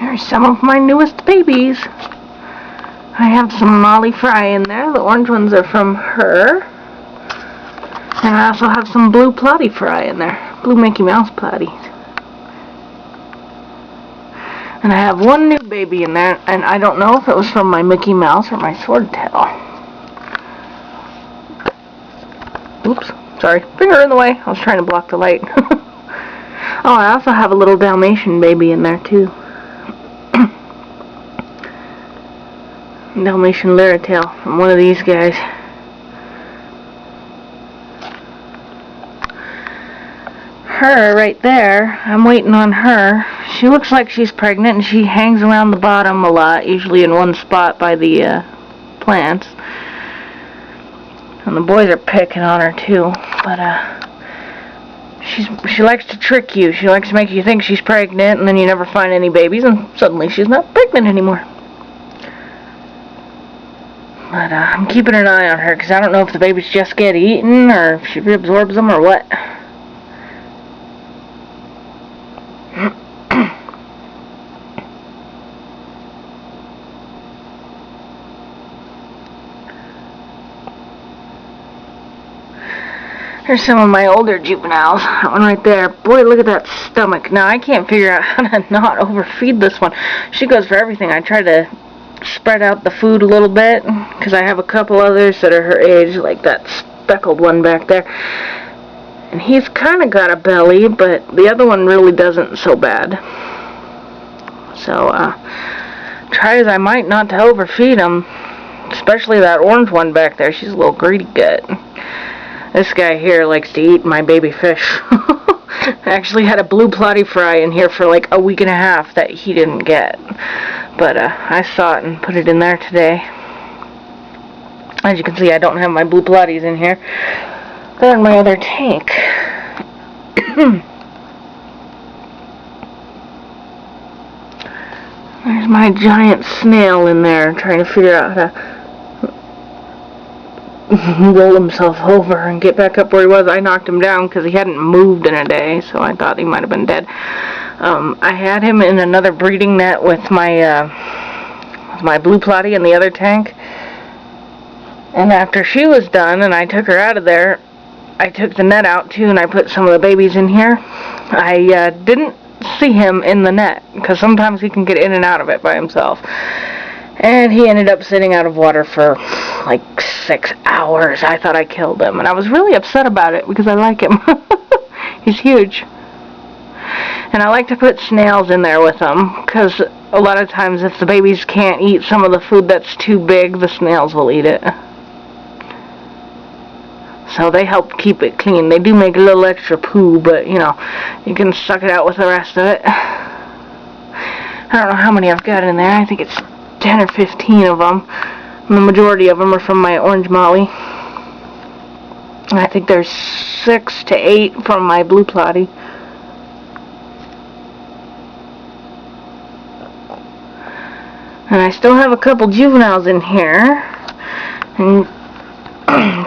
Here's some of my newest babies. I have some Molly Fry in there. The orange ones are from her. And I also have some blue Platy Fry in there. Blue Mickey Mouse Platy. And I have one new baby in there, and I don't know if it was from my Mickey Mouse or my Swordtail. Oops, sorry. Finger in the way. I was trying to block the light. Oh, I also have a little Dalmation baby in there, too. Dalmation Lyretail from one of these guys. Her right there, I'm waiting on her. She looks like she's pregnant, and she hangs around the bottom a lot, usually in one spot by the plants. And the boys are picking on her too, but she likes to trick you. She likes to make you think she's pregnant, and then you never find any babies, and suddenly she's not pregnant anymore. But I'm keeping an eye on her, because I don't know if the babies just get eaten, or if she reabsorbs them, or what. Here's some of my older juveniles. That one right there. Boy, look at that stomach. Now, I can't figure out how to not overfeed this one. She goes for everything. I try to spread out the food a little bit, because I have a couple others that are her age, like that speckled one back there. And he's kind of got a belly, but the other one really doesn't so bad. So, try as I might not to overfeed him, especially that orange one back there. She's a little greedy gut. This guy here likes to eat my baby fish. I actually had a blue Platy Fry in here for like a week and a half that he didn't get. But I saw it and put it in there today. As you can see, I don't have my blue Platies in here. They're in my other tank. There's my giant snail in there trying to figure out how to roll himself over and get back up where he was. I knocked him down because he hadn't moved in a day, so I thought he might have been dead. I had him in another breeding net with my blue Platy in the other tank. And after she was done and I took her out of there, I took the net out too, and I put some of the babies in here. I didn't see him in the net, because sometimes he can get in and out of it by himself. And he ended up sitting out of water for like 6 hours. I thought I killed him, and I was really upset about it because I like him. He's huge. And I like to put snails in there with them, because a lot of times if the babies can't eat some of the food that's too big, the snails will eat it. So they help keep it clean. They do make a little extra poo, but you know, you can suck it out with the rest of it. I don't know how many I've got in there. I think it's 10 or 15 of them. And the majority of them are from my orange Molly. And I think there's 6 to 8 from my blue Platy. And I still have a couple juveniles in here. And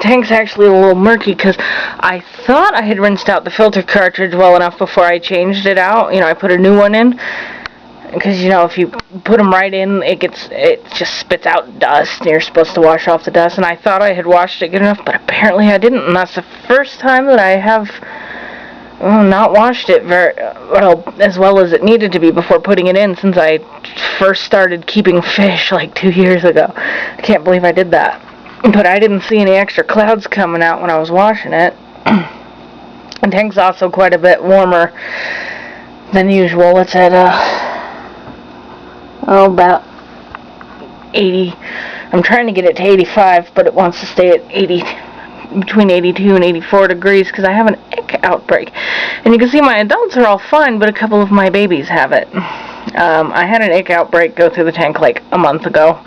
tank's actually a little murky because I thought I had rinsed out the filter cartridge well enough before I changed it out. You know, I put a new one in. Because, you know, if you put them right in, it just spits out dust, and you're supposed to wash off the dust. And I thought I had washed it good enough, but apparently I didn't. And that's the first time that I have not washed it very well, as well as it needed to be before putting it in, since I first started keeping fish like 2 years ago. I can't believe I did that. But I didn't see any extra clouds coming out when I was washing it. The tank's also quite a bit warmer than usual. It's at about 80. I'm trying to get it to 85, but it wants to stay at 80, between 82 and 84 degrees, because I have an ick outbreak. And you can see my adults are all fine, but a couple of my babies have it. I had an ick outbreak go through the tank like a month ago,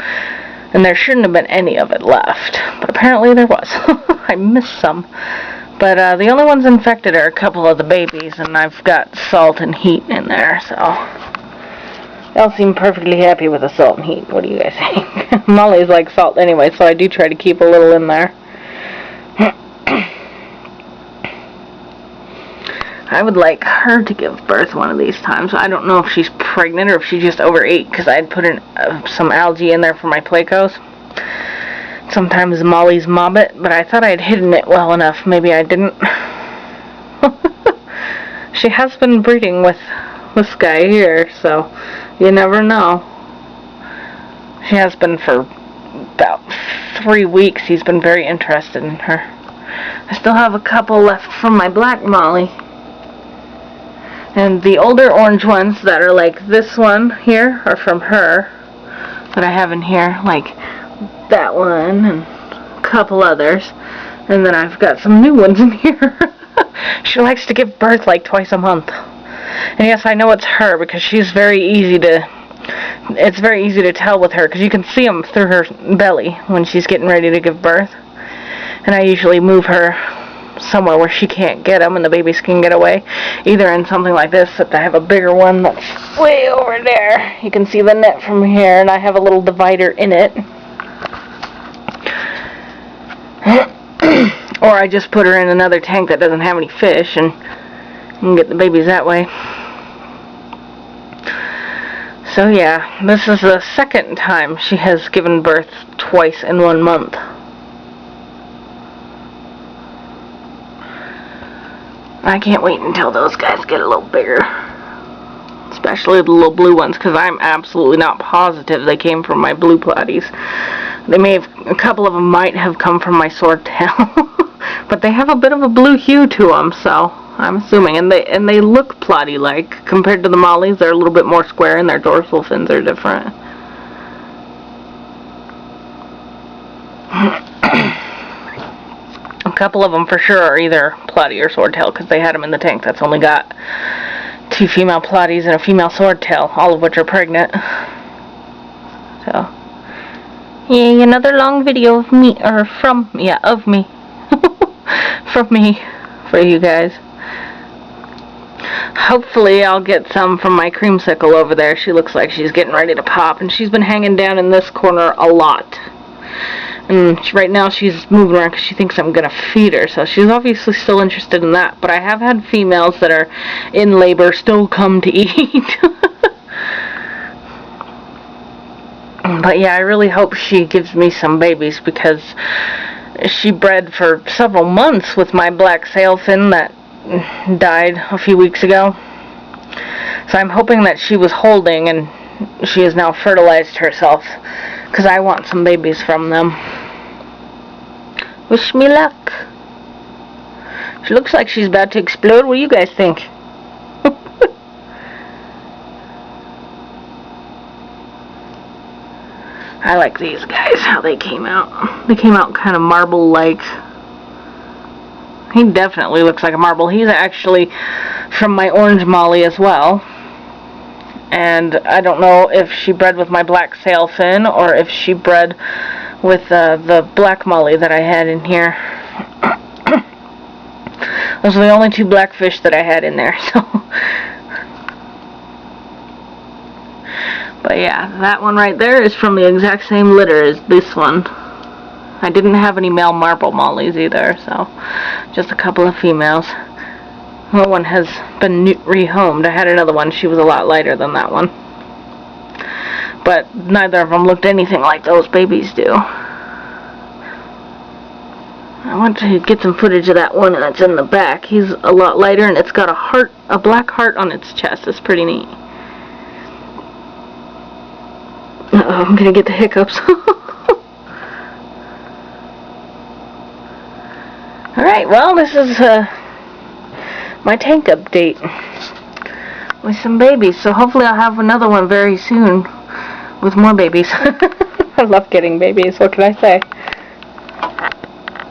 and there shouldn't have been any of it left, but apparently there was. I missed some. But the only ones infected are a couple of the babies, and I've got salt and heat in there, so they all seem perfectly happy with the salt and heat. What do you guys think? Molly's like salt anyway, so I do try to keep a little in there. I would like her to give birth one of these times. I don't know if she's pregnant or if she just overate, because I had put in some algae in there for my Plecos. Sometimes mollies mob it, but I thought I had hidden it well enough. Maybe I didn't. She has been breeding with this guy here, so you never know. She has been for about 3 weeks. He's been very interested in her. I still have a couple left from my black molly. And the older orange ones that are like this one here are from her, that I have in here, like that one and a couple others. And then I've got some new ones in here. She likes to give birth like twice a month. And yes, I know it's her because she's very easy to, it's very easy to tell with her because you can see them through her belly when she's getting ready to give birth. And I usually move her somewhere where she can't get them and the babies can get away. Either in something like this, that I have a bigger one that's way over there. You can see the net from here, and I have a little divider in it. Or I just put her in another tank that doesn't have any fish and you can get the babies that way. So yeah, this is the second time she has given birth twice in 1 month. I can't wait until those guys get a little bigger. Especially the little blue ones, because I'm absolutely not positive they came from my blue platies. They may have, a couple of them might have come from my swordtail. But they have a bit of a blue hue to them, so I'm assuming. And they look platy-like. Compared to the mollies, they're a little bit more square and their dorsal fins are different. A couple of them for sure are either platy or swordtail because they had them in the tank that's only got 2 female platies and a female swordtail, all of which are pregnant. So, yay, another long video of me, or from, yeah, of me. From me, for you guys. Hopefully I'll get some from my Creamsicle over there. She looks like she's getting ready to pop, and she's been hanging down in this corner a lot. And right now she's moving around because she thinks I'm going to feed her, so she's obviously still interested in that. But I have had females that are in labor still come to eat. But yeah, I really hope she gives me some babies because she bred for several months with my black sailfin that died a few weeks ago. So I'm hoping that she was holding and she has now fertilized herself because I want some babies from them. Wish me luck. She looks like she's about to explode. What do you guys think? I like these guys, how they came out. They came out kind of marble-like. He definitely looks like a marble. He's actually from my orange molly as well. And I don't know if she bred with my black sailfin or if she bred with the black molly that I had in here. Those are the only 2 blackfish that I had in there, so. But yeah, that one right there is from the exact same litter as this one. I didn't have any male marble mollies either, so just a couple of females. That one has been rehomed. I had another one. She was a lot lighter than that one. But neither of them looked anything like those babies do. I want to get some footage of that one that's in the back. He's a lot lighter and it's got a heart, a black heart on its chest. It's pretty neat. Uh-oh, I'm gonna get the hiccups. Alright, well, this is my tank update with some babies. So hopefully I'll have another one very soon with more babies. I love getting babies, what can I say?